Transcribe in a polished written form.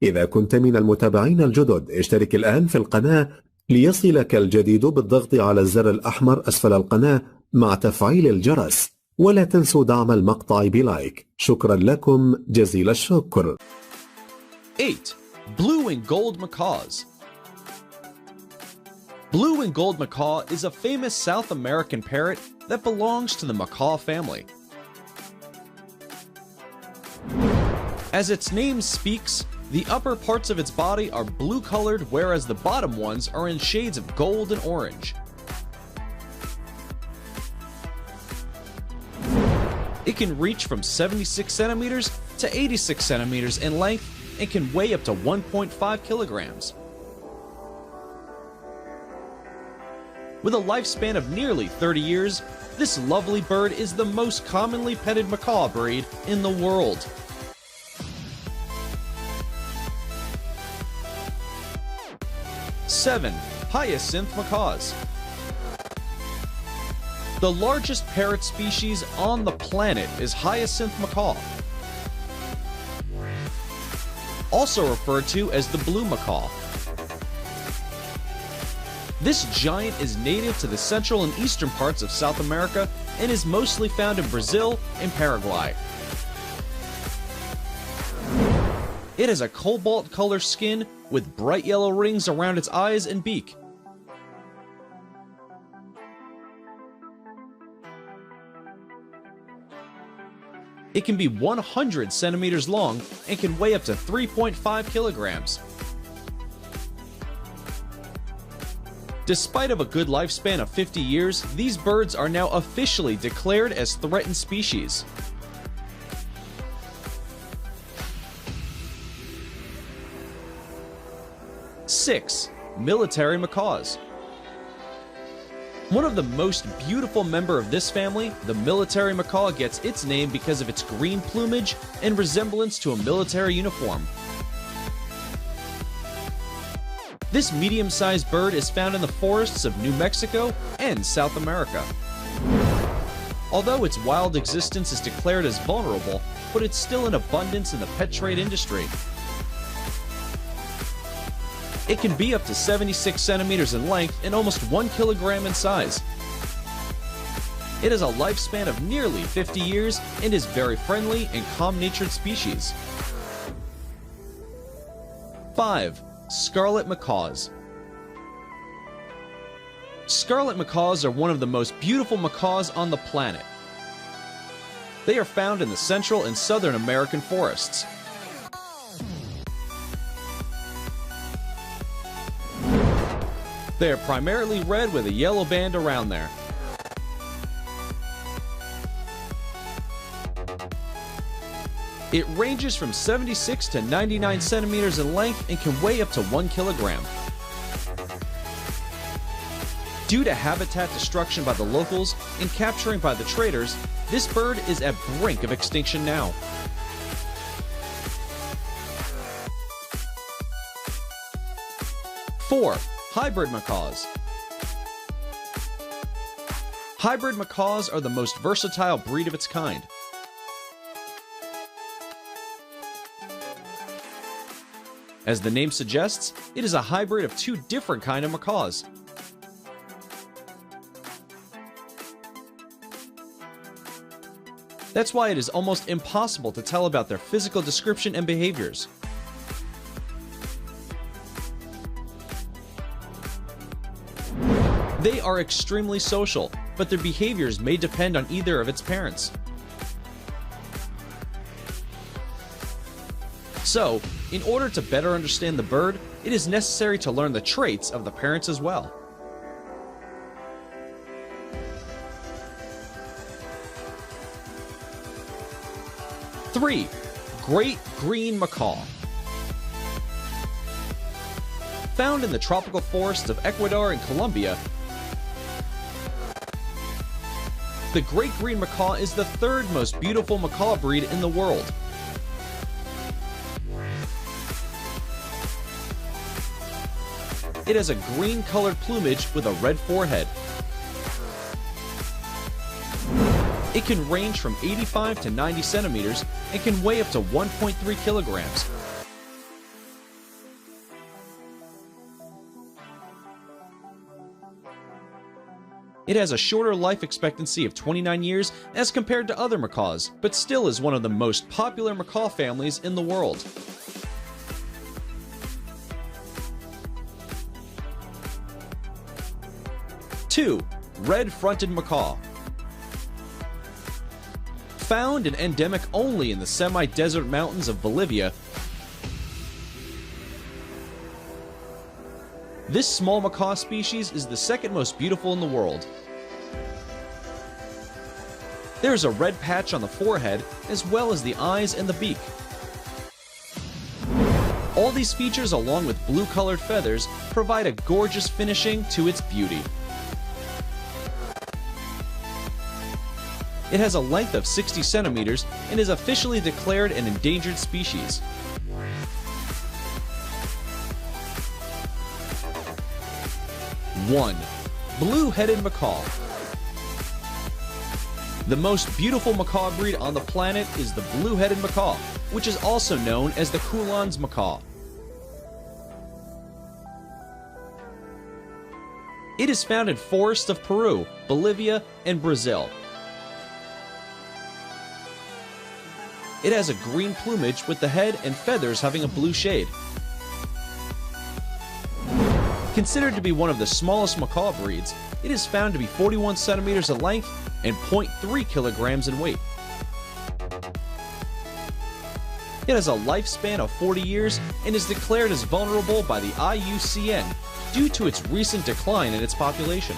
إذا كنت من المتابعين الجدد اشترك الآن في القناة ليصلك الجديد بالضغط على الزر الأحمر أسفل القناة مع تفعيل الجرس، ولا تنسوا دعم المقطع بلايك. شكرا لكم جزيل الشكر. 8. Blue and Gold Macaws. Blue and Gold Macaw is a famous South American parrot that belongs to the macaw family. As its name speaks, the upper parts of its body are blue-colored, whereas the bottom ones are in shades of gold and orange. It can reach from 76 centimeters to 86 centimeters in length and can weigh up to 1.5 kilograms. With a lifespan of nearly 30 years, this lovely bird is the most commonly petted macaw breed in the world. Seven. Hyacinth macaws. The largest parrot species on the planet is hyacinth macaw, also referred to as the blue macaw. This giant is native to the central and eastern parts of South America and is mostly found in Brazil and Paraguay. It has a cobalt color skin with bright yellow rings around its eyes and beak. It can be 100 centimeters long and can weigh up to 3.5 kilograms. Despite of a good lifespan of 50 years, these birds are now officially declared as threatened species. Six. Military macaws. One of the most beautiful members of this family, the military macaw gets its name because of its green plumage and resemblance to a military uniform. This medium-sized bird is found in the forests of New Mexico and South America. Although its wild existence is declared as vulnerable, but it's still in abundance in the pet trade industry. It can be up to 76 centimeters in length and almost 1 kilogram in size. It has a lifespan of nearly 50 years and is very friendly and calm-natured species. 5. Scarlet macaws. Scarlet macaws are one of the most beautiful macaws on the planet. They are found in the Central and Southern American forests. They are primarily red with a yellow band around there. It ranges from 76 to 99 centimeters in length and can weigh up to 1 kilogram. Due to habitat destruction by the locals and capturing by the traders, this bird is at brink of extinction now. 4. Hybrid macaws. Hybrid macaws are the most versatile breed of its kind. As the name suggests, it is a hybrid of two different kinds of macaws. That's why it is almost impossible to tell about their physical description and behaviors. They are extremely social, but their behaviors may depend on either of its parents. So, in order to better understand the bird, it is necessary to learn the traits of the parents as well. 3. Great Green Macaw. Found in the tropical forests of Ecuador and Colombia, the Great Green Macaw is the third most beautiful macaw breed in the world. It has a green-colored plumage with a red forehead. It can range from 85 to 90 centimeters and can weigh up to 1.3 kilograms. It has a shorter life expectancy of 29 years as compared to other macaws, but still is one of the most popular macaw families in the world. Two, red-fronted macaw. Found and endemic only in the semi-desert mountains of Bolivia, this small macaw species is the second most beautiful in the world. There is a red patch on the forehead, as well as the eyes and the beak. All these features, along with blue-colored feathers, provide a gorgeous finishing to its beauty. It has a length of 60 centimeters and is officially declared an endangered species. One, blue-headed macaw. The most beautiful macaw breed on the planet is the blue-headed macaw, which is also known as the Kulan's macaw. It is found in forests of Peru, Bolivia, and Brazil. It has a green plumage with the head and feathers having a blue shade. Considered to be one of the smallest macaw breeds, it is found to be 41 centimeters in length and 0.3 kilograms in weight. It has a lifespan of 40 years and is declared as vulnerable by the IUCN due to its recent decline in its population.